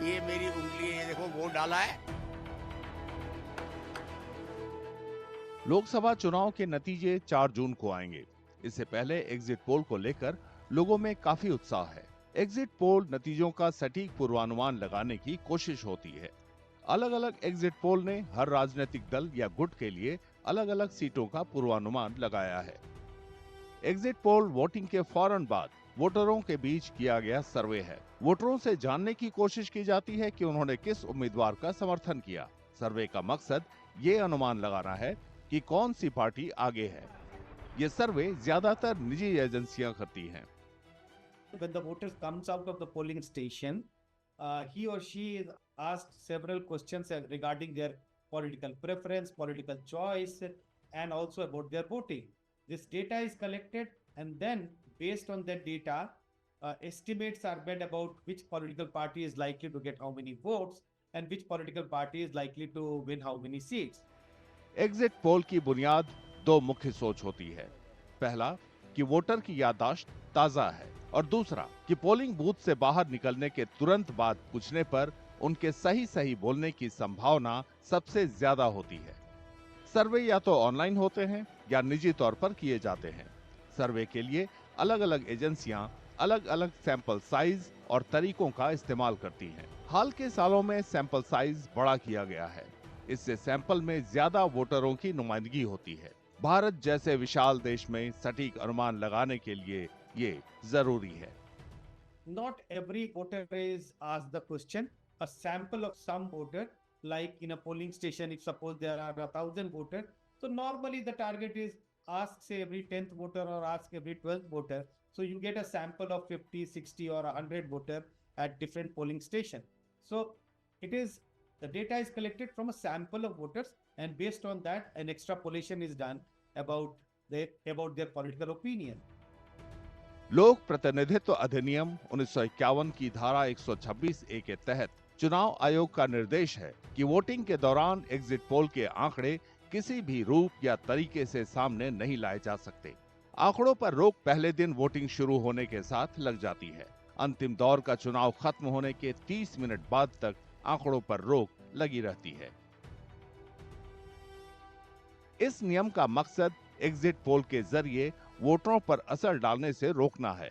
ये मेरी उंगली है, ये देखो वोट डाला है। लोकसभा चुनाव के नतीजे 4 जून को आएंगे। इससे पहले एग्जिट पोल को लेकर लोगों में काफी उत्साह है। एग्जिट पोल नतीजों का सटीक पूर्वानुमान लगाने की कोशिश होती है। अलग अलग एग्जिट पोल ने हर राजनीतिक दल या गुट के लिए अलग अलग सीटों का पूर्वानुमान लगाया है। एग्जिट पोल वोटिंग के फौरन बाद वोटरों के बीच किया गया सर्वे है। वोटरों से जानने की कोशिश की जाती है कि उन्होंने किस उम्मीदवार का समर्थन किया। सर्वे का मकसद ये अनुमान लगाना है कि कौन सी पार्टी आगे है। ये सर्वे ज्यादातर निजी एजेंसियां करती हैं। When the voter comes out of the polling station, he or she is asked several questions regarding their political preference, political choice, and also about their voting. This data is collected, and then based on that data, estimates are made about which political party is likely to get how many votes and which political party is likely to win how many seats. Exit poll की बुनियाद 2 मुख्य सोच होती है। पहला कि voter की याददाश्त ताजा है और दूसरा कि पोलिंग बूथ से बाहर निकलने के तुरंत बाद पूछने पर उनके सही बोलने की संभावना सबसे ज्यादा होती है। सर्वे या तो ऑनलाइन होते हैं या निजी तौर पर किए जाते हैं। सर्वे के लिए अलग अलग एजेंसियां अलग अलग सैंपल साइज और तरीकों का इस्तेमाल करती हैं। हाल के सालों में सैंपल साइज बड़ा किया गया है। इससे सैंपल में ज्यादा वोटरों की नुमाइंदगी होती है। भारत जैसे विशाल देश में सटीक अनुमान लगाने के लिए ये जरूरी है। Not every voter is asked the question. A sample of some voter, like in a polling station, if suppose there are 1,000 voters, so normally the target is ask say every 10th voter or ask every 12th voter. So you get a sample of 50, 60 or 100 voter at different polling station. So it is the data is collected from a sample of voters, and based on that, an extrapolation is done about their political opinion. लोक प्रतिनिधित्व अधिनियम 1951 की धारा 126 ए के तहत चुनाव आयोग का निर्देश है कि वोटिंग के दौरान एग्जिट पोल के आंकड़े किसी भी रूप या तरीके से सामने नहीं लाए जा सकते। आंकड़ों पर रोक पहले दिन वोटिंग शुरू होने के साथ लग जाती है। अंतिम दौर का चुनाव खत्म होने के 30 मिनट बाद तक आंकड़ों पर रोक लगी रहती है। इस नियम का मकसद एग्जिट पोल के जरिए वोटरों पर असर डालने से रोकना है।